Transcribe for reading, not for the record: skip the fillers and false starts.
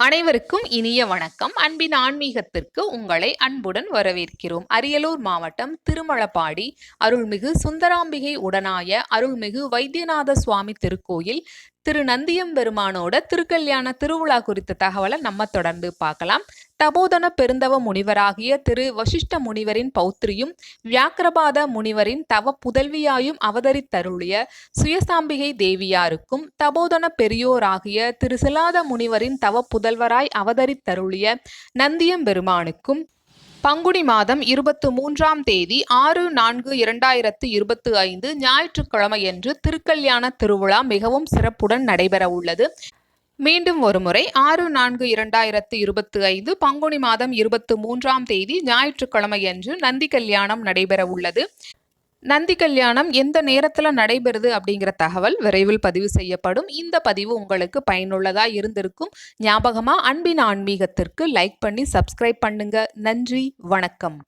அனைவருக்கும் இனிய வணக்கம். அன்பின் ஆன்மீகத்திற்கு உங்களை அன்புடன் வரவேற்கிறோம். அரியலூர் மாவட்டம் திருமழபாடி அருள்மிகு சுந்தராம்பிகை உடனாய அருள்மிகு வைத்தியநாத சுவாமி திருக்கோயில் திரு நந்தியம்பெருமானோட திருக்கல்யாண திருவிழா குறித்த தகவலை நம்ம தொடர்ந்து பார்க்கலாம். தபோதன பெருந்தவ முனிவராகிய திரு வசிஷ்ட முனிவரின் பௌத்திரியும் வியாக்கிரபாத முனிவரின் தவ புதல்வியாயும் அவதரித்தருளிய சுயசாம்பிகை தேவியாருக்கும் தபோதன பெரியோராகிய திரு சிலாத முனிவரின் தவ புதல்வராய் அவதரித்தருளிய நந்தியம்பெருமானுக்கும் பங்குனி மாதம் 23ஆம் தேதி 6/4/2025 ஞாயிற்றுக்கிழமையன்று திருக்கல்யாண திருவிழா மிகவும் சிறப்புடன் நடைபெற உள்ளது. மீண்டும் ஒருமுறை 6/4/2025 பங்குனி மாதம் 23ஆம் தேதி ஞாயிற்றுக்கிழமையன்று நந்தி கல்யாணம் நடைபெற உள்ளது. நந்தி கல்யாணம் எந்த நேரத்தில் நடைபெறுது அப்படிங்கிற தகவல் விரைவில் பதிவு செய்யப்படும். இந்த பதிவு உங்களுக்கு பயனுள்ளதா இருந்திருக்கும். ஞாபகமா அன்பின் ஆன்மீகத்திற்கு லைக் பண்ணி சப்ஸ்கிரைப் பண்ணுங்க. நன்றி, வணக்கம்.